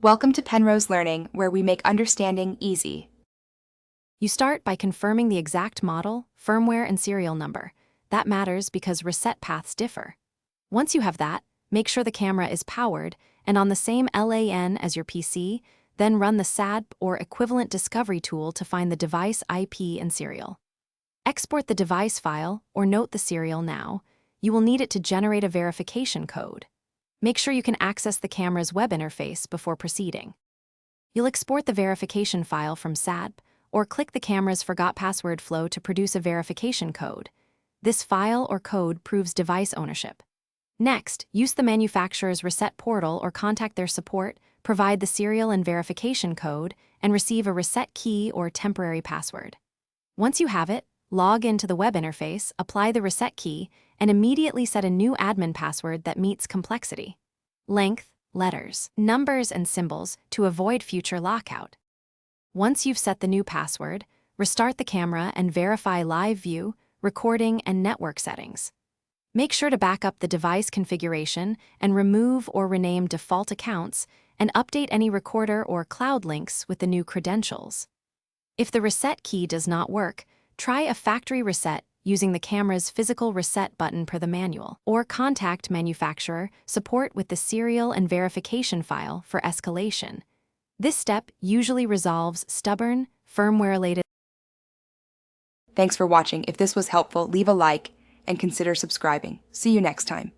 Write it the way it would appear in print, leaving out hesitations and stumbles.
Welcome to Penrose Learning, where we make understanding easy. You start by confirming the exact model, firmware, and serial number. That matters because reset paths differ. Once you have that, make sure the camera is powered and on the same LAN as your PC, then run the SAD or equivalent discovery tool to find the device IP and serial. Export the device file or note the serial now. You will need it to generate a verification code. Make sure you can access the camera's web interface before proceeding. You'll export the verification file from SAD or click the camera's Forgot Password flow to produce a verification code. This file or code proves device ownership. Next, use the manufacturer's reset portal or contact their support, provide the serial and verification code, and receive a reset key or temporary password. Once you have it, log into the web interface, apply the reset key, and immediately set a new admin password that meets complexity. Length, letters, numbers, and symbols to avoid future lockout. Once you've set the new password, restart the camera and verify live view, recording, and network settings. Make sure to back up the device configuration and remove or rename default accounts and update any recorder or cloud links with the new credentials. If the reset key does not work, try a factory reset using the camera's physical reset button per the manual, or contact manufacturer support with the serial and verification file for escalation. This step usually resolves stubborn, firmware-related. Thanks for watching. If this was helpful, leave a like and consider subscribing. See you next time.